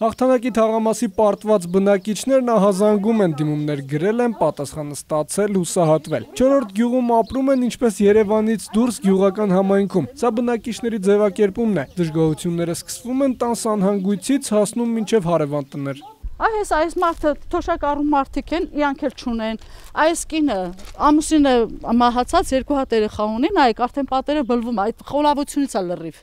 Հաղթանակի թաղամասի պարտված բնակիչներն ահազանգում են, դիմումներ գրել են, պատասխանը ստացել, հուսահատվել։ 4-րդ գյուղում ապրում են ինչպես Երևանից դուրս գյուղական համայնքում։ Սա բնակիչների ձևակերպումն է։ Դժգոհությունները սկսվում են տան սանհանգույցից, հասնում մինչև հարևան տներ։ Այս մարդը թոշակառու մարդիկ են, իրանք էլ չունեն։ Այս կինը ամուսինը մահացած 2 հատ երեխա ունի, նայեք արդեն պատերը բլվում, այդ խոլավությունից է լրիվ։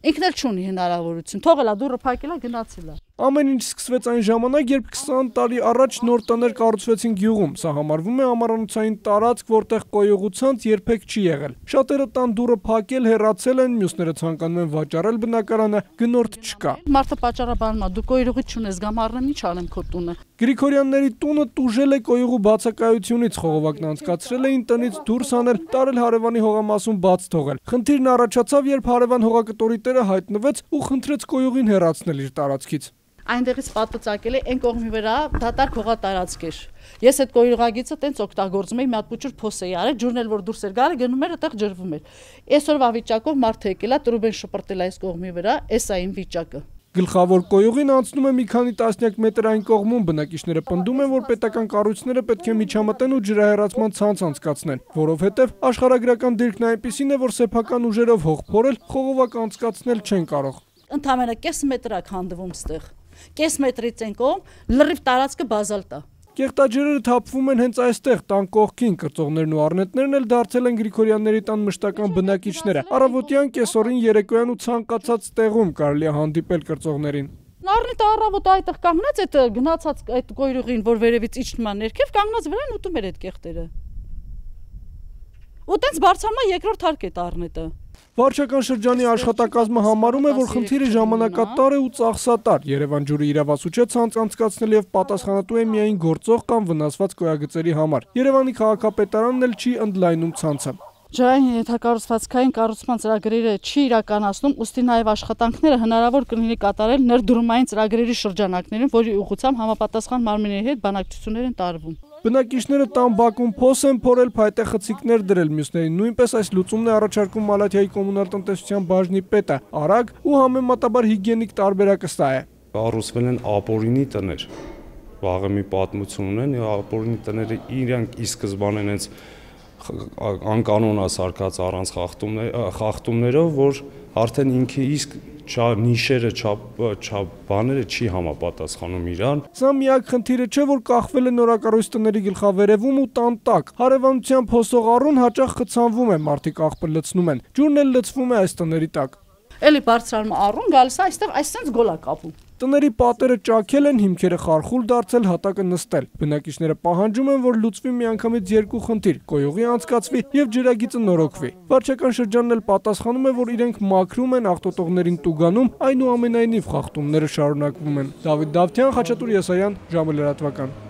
Ինքն էլ չունի հնարավորություն, թողել է դուռը փակել է, գնացել է։ Ամեն ինչ սկսվեց այն ժամանակ, երբ 20 տարի առաջ նոր տներ կառուցվեցին գյուղում։ Սա համարվում է ամառանոցային տարածք, որտեղ կոյուղու ցանց երբեք չի եղել։ Շատերը տան դուռը փակել, հեռացել են, մյուսները ցանկանում են վաճառել բնակարանը, գնորդ չկա։ Մարդը պատճառաբանում է, դու կոյուղի չունես, գամ առնեմ, ինչ անեմ քո տունը։ Գրիգորյանների տունը տուժել է կոյուղու բացակայությունից, խողովակն անցկացրել էին տնից դուրս անել, տարել հարևանի հողամասում բաց թողել։ Խնդիրն առաջացավ, երբ հարևան հողակտորի տերը հայտնվեց ու խնդրեց կոյուղին հեռացնել իր տարածքից։ Այնտեղից պատը ծակել է, այն կողմի վրա դատարկ հողատարածք էր։ Ես այդ կոյուղագիծը տենց օգտագործում էի, մի հատ փուչուր փոս էի արել, ջուրն էլ որ դուրս էր գալի, գնում էր այդտեղ ջրվում էր։ Այսօրվա վիճակով մարդը եկել է, տրուբեն շպրտել այս կողմի վրա, էս է իմ վիճակը։ Գլխավոր կոյուղին անցնում է մի քանի տասնյակ մետր այն կողմում, բնակիչները պնդում են, որ պետական կառույցները պետք է միջամտեն ու ջրահեռացման ցանց անցկացնեն, որովհետև աշխարհագրական դիրքն այնպիսին է, որ սեփական ուժերով հող փորել, խողովակ անցկացնել չեն կարող։ Ընդամենը կես մետր է քանդվում ստեղ։ Կես մետրից են կողմ լրիվ տարածքը բազալտ է։ Կեղտաջրերը թափվում են հենց այստեղ, տան կողքին, կրծողներն ու առնետներն էլ դարձել են Գրիգորյանների տան մշտական բնակիչները։ Առավոտյան, կեսօրին, երեկոյան ու ցանկացած տեղում կարելի է հանդիպել կրծողներին։ Առնետը առավոտը այդտեղ կանգնած, այդ գնացած այդ կոյրուղին, որ վերևից իջնում է ներքև, կանգնած վրան ուտում էր այդ կեղտերը։ Ու տենց բարձրանում է երկրորդ հարկ այդ առնետը։ Վարչական շրջանի աշխատակազմը համարում է, որ խնդիրը ժամանակատար է ու ծախսատար։ Երևան ջուրը իրավասու ցանց անցկացնել եւ պատասխանատու է միայն գործող կամ վնասված կոյագծերի համար։ Երևանի քաղաքապետարանն էլ չի ընդլայնում ցանցը։ Ջրային ենթակառուցվածքային կառուցման ծրագրերը չի իրականացնում, ուստի նաև աշխատանքները հնարավոր կլինի կատարել ներդրումային ծրագրերի շրջանակներում, որի ուղղությամբ համապատասխան մարմինների հետ բանակցություններ են տարվում։ Բնակիչները տան բակում փոս են փորել, փայտե խցիկներ դրել, մյուսներին նույնպես այս լուծումն է առաջարկում Մալաթիայի կոմունալ տնտեսության բաժնի պետը։ Արագ ու համեմատաբար հիգիենիկ տարբերակը սա է։ Կառուցվել են ապօրինի տներ։ Վաղը մի պատմություն ունեն, ապօրինի տները իրանք ի սկզբանե հենց անկանոնա սարկած առանց խախտումներով, որ արդեն ինքը իսկ նիշերը, բաները չի համապատասխանում իրան։ Սա միակ խնդիրը չէ, որ կախվել է նորակառույց տների գլխավերևում ու տան տակ։ Հարևանությամբ հոսող առուն հաճախ խցանվում է, մարդիկ աղբը լցնում են։ Ջուրն էլ լցվում է այս տների տակ։ Էլի բարձրանում առուն գալիս է այստեղ այսպես գոլա կապում։ Տների պատերը ճաքել են, հիմքերը խարխուլ դարձել, հատակը նստել։ Բնակիչները պահանջում են, որ լուծվի միանգամից 2 խնդիր՝ կոյուղի անցկացվի եւ ջրագիծը նորոգվի։ Վարչական շրջանն էլ պատասխանում է, որ իրենք մաքրում են, աղտոտողներին տուգանում, այնուամենայնիվ խախտումները շարունակվում են։ Դավիթ Դավթյան, Խաչատուր Եսայան, ժամը լրատվական։